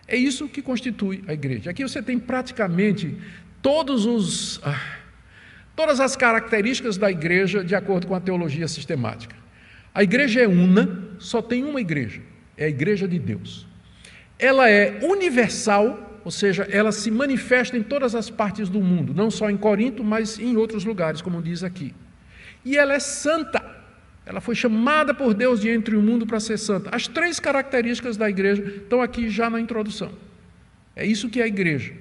É isso que constitui a igreja. Aqui você tem praticamente todas as características da igreja de acordo com a teologia sistemática. A igreja é una, só tem uma igreja, é a igreja de Deus. Ela é universal, ou seja, ela se manifesta em todas as partes do mundo, não só em Corinto, mas em outros lugares, como diz aqui. E ela é santa, ela foi chamada por Deus de entre o mundo para ser santa. As 3 características da igreja estão aqui já na introdução. É isso que é a igreja.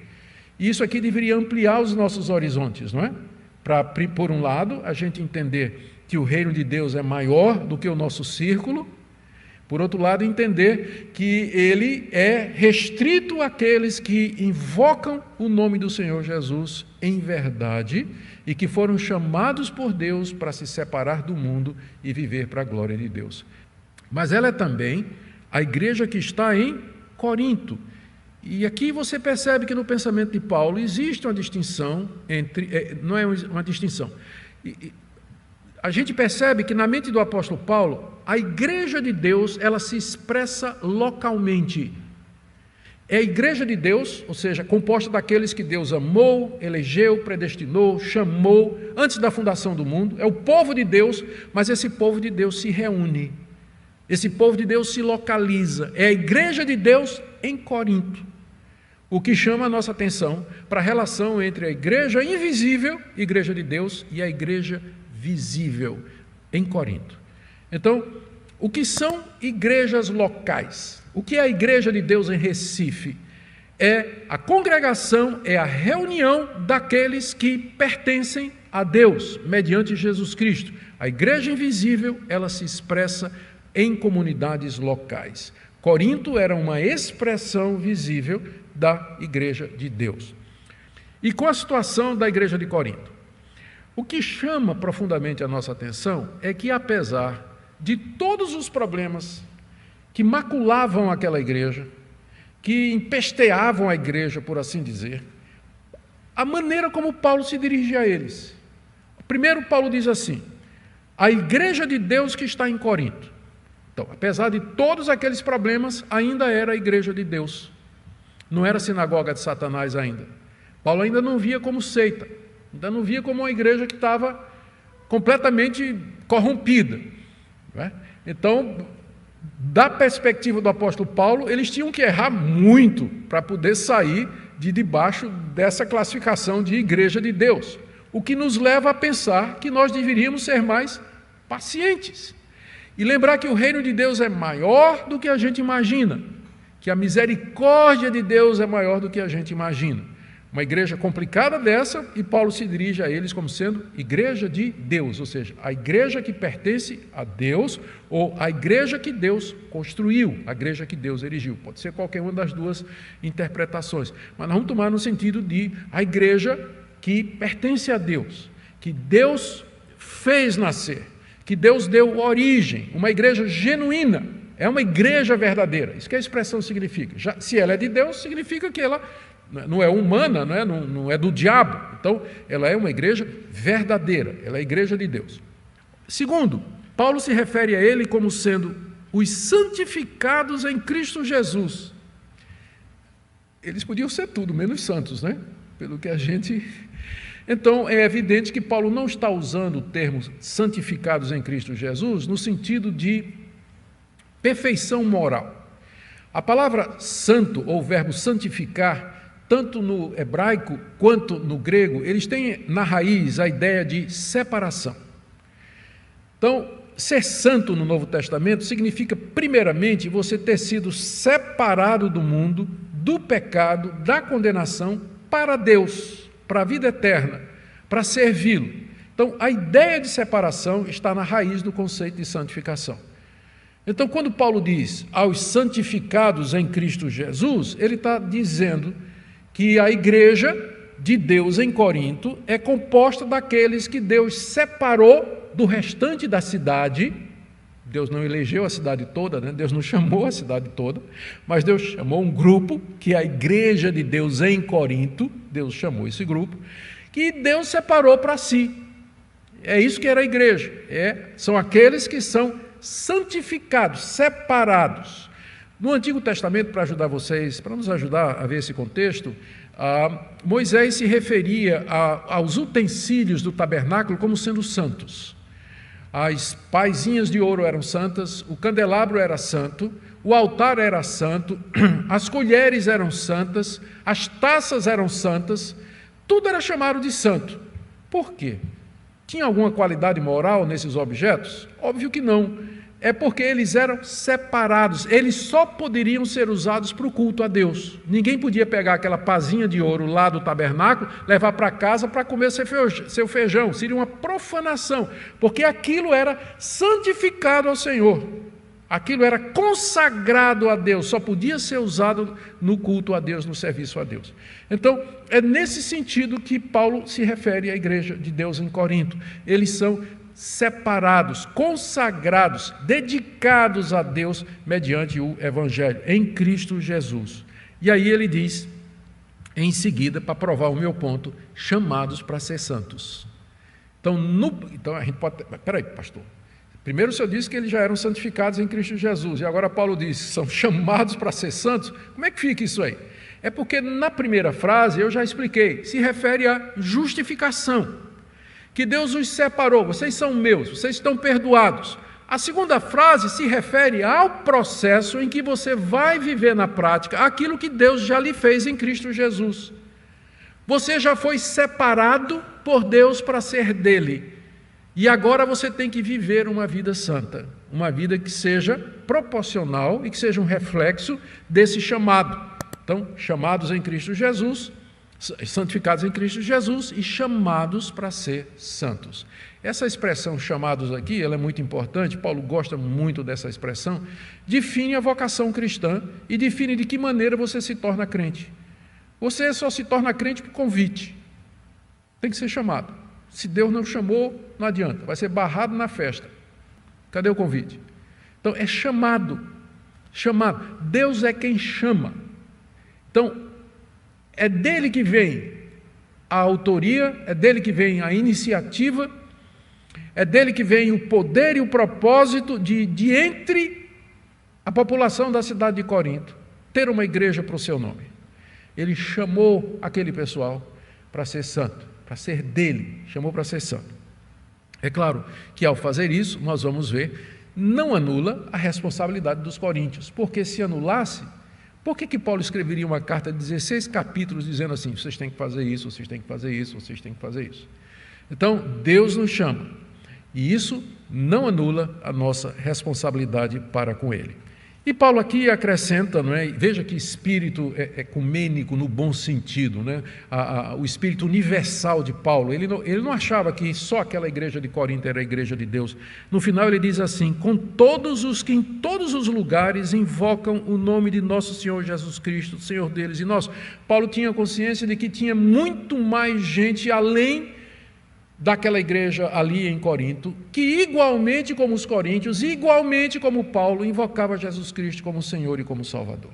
E isso aqui deveria ampliar os nossos horizontes, não é? Para, por um lado, a gente entender que o reino de Deus é maior do que o nosso círculo. Por outro lado, entender que ele é restrito àqueles que invocam o nome do Senhor Jesus em verdade e que foram chamados por Deus para se separar do mundo e viver para a glória de Deus. Mas ela é também a igreja que está em Corinto. E aqui você percebe que no pensamento de Paulo existe uma distinção entre... não é uma distinção. A gente percebe que na mente do apóstolo Paulo, a igreja de Deus, ela se expressa localmente. É a igreja de Deus, ou seja, composta daqueles que Deus amou, elegeu, predestinou, chamou, antes da fundação do mundo. É o povo de Deus, mas esse povo de Deus se reúne. Esse povo de Deus se localiza. É a igreja de Deus em Corinto. O que chama a nossa atenção para a relação entre a igreja invisível, igreja de Deus, e a igreja visível em Corinto. Então, o que são igrejas locais? O que é a igreja de Deus em Recife? É a congregação, é a reunião daqueles que pertencem a Deus, mediante Jesus Cristo. A igreja invisível, ela se expressa em comunidades locais. Corinto era uma expressão visível da igreja de Deus. E com a situação da igreja de Corinto? O que chama profundamente a nossa atenção é que, apesar de todos os problemas que maculavam aquela igreja, que empesteavam a igreja, por assim dizer, a maneira como Paulo se dirige a eles. Primeiro, Paulo diz assim: a igreja de Deus que está em Corinto. Então, apesar de todos aqueles problemas, ainda era a igreja de Deus. Não era a sinagoga de Satanás ainda. Paulo ainda não via como seita. Ainda não via como uma igreja que estava completamente corrompida. Não é? Então, da perspectiva do apóstolo Paulo, eles tinham que errar muito para poder sair de debaixo dessa classificação de igreja de Deus. O que nos leva a pensar que nós deveríamos ser mais pacientes. E lembrar que o reino de Deus é maior do que a gente imagina. Que a misericórdia de Deus é maior do que a gente imagina. Uma igreja complicada dessa, e Paulo se dirige a eles como sendo igreja de Deus, ou seja, a igreja que pertence a Deus, ou a igreja que Deus construiu, a igreja que Deus erigiu. Pode ser qualquer uma das duas interpretações, mas nós vamos tomar no sentido de a igreja que pertence a Deus, que Deus fez nascer, que Deus deu origem, uma igreja genuína, é uma igreja verdadeira. Isso que a expressão significa. Já, se ela é de Deus, significa que ela não é humana, não é do diabo. Então, ela é uma igreja verdadeira, ela é a igreja de Deus. Segundo, Paulo se refere a ele como sendo os santificados em Cristo Jesus. Eles podiam ser tudo, menos santos, né? Pelo que a gente... Então, é evidente que Paulo não está usando o termo santificados em Cristo Jesus no sentido de perfeição moral. A palavra santo, ou o verbo santificar, tanto no hebraico quanto no grego, eles têm na raiz a ideia de separação. Então, ser santo no Novo Testamento significa, primeiramente, você ter sido separado do mundo, do pecado, da condenação, para Deus, para a vida eterna, para servi-lo. Então, a ideia de separação está na raiz do conceito de santificação. Então, quando Paulo diz aos santificados em Cristo Jesus, ele está dizendo que a igreja de Deus em Corinto é composta daqueles que Deus separou do restante da cidade. Deus não elegeu a cidade toda, né? Deus não chamou a cidade toda, mas Deus chamou um grupo, que é a igreja de Deus em Corinto. Deus chamou esse grupo, que Deus separou para si. É isso que era a igreja. São aqueles que são santificados, separados. No Antigo Testamento, para ajudar vocês, para nos ajudar a ver esse contexto, Moisés se referia aos utensílios do tabernáculo como sendo santos. As paizinhas de ouro eram santas, o candelabro era santo, o altar era santo, as colheres eram santas, as taças eram santas, tudo era chamado de santo. Por quê? Tinha alguma qualidade moral nesses objetos? Óbvio que não. É porque eles eram separados, eles só poderiam ser usados para o culto a Deus. Ninguém podia pegar aquela pazinha de ouro lá do tabernáculo, levar para casa para comer seu feijão. Seria uma profanação, porque aquilo era santificado ao Senhor. Aquilo era consagrado a Deus, só podia ser usado no culto a Deus, no serviço a Deus. Então, é nesse sentido que Paulo se refere à igreja de Deus em Corinto. Eles são separados, consagrados, dedicados a Deus mediante o Evangelho, em Cristo Jesus. E aí ele diz, em seguida, para provar o meu ponto, chamados para ser santos. Então a gente pode... Espera aí, pastor. Primeiro o senhor disse que eles já eram santificados em Cristo Jesus, e agora Paulo diz que são chamados para ser santos. Como é que fica isso aí? É porque na primeira frase, eu já expliquei, se refere à justificação. Que Deus os separou, vocês são meus, vocês estão perdoados. A segunda frase se refere ao processo em que você vai viver na prática aquilo que Deus já lhe fez em Cristo Jesus. Você já foi separado por Deus para ser dele. E agora você tem que viver uma vida santa, uma vida que seja proporcional e que seja um reflexo desse chamado. Então, chamados em Cristo Jesus, santificados em Cristo Jesus e chamados para ser santos. Essa expressão chamados aqui, ela é muito importante, Paulo gosta muito dessa expressão, define a vocação cristã e define de que maneira você se torna crente. Você só se torna crente por convite, tem que ser chamado. Se Deus não chamou, não adianta, vai ser barrado na festa. Cadê o convite? Então é chamado, Deus é quem chama. Então, é dele que vem a autoria, é dele que vem a iniciativa, é dele que vem o poder e o propósito de entre a população da cidade de Corinto, ter uma igreja para o seu nome. Ele chamou aquele pessoal para ser santo, para ser dele, chamou para ser santo. É claro que ao fazer isso, nós vamos ver, não anula a responsabilidade dos coríntios, porque se anulasse, por que Paulo escreveria uma carta de 16 capítulos dizendo assim, vocês têm que fazer isso, vocês têm que fazer isso, vocês têm que fazer isso? Então, Deus nos chama, e isso não anula a nossa responsabilidade para com Ele. E Paulo aqui acrescenta, não é? Veja que espírito ecumênico no bom sentido, né? O espírito universal de Paulo, ele não achava que só aquela igreja de Corinto era a igreja de Deus. No final ele diz assim, com todos os que em todos os lugares invocam o nome de nosso Senhor Jesus Cristo, Senhor deles e nosso. Paulo tinha consciência de que tinha muito mais gente além daquela igreja ali em Corinto, que igualmente como os coríntios, igualmente como Paulo, invocava Jesus Cristo como Senhor e como Salvador.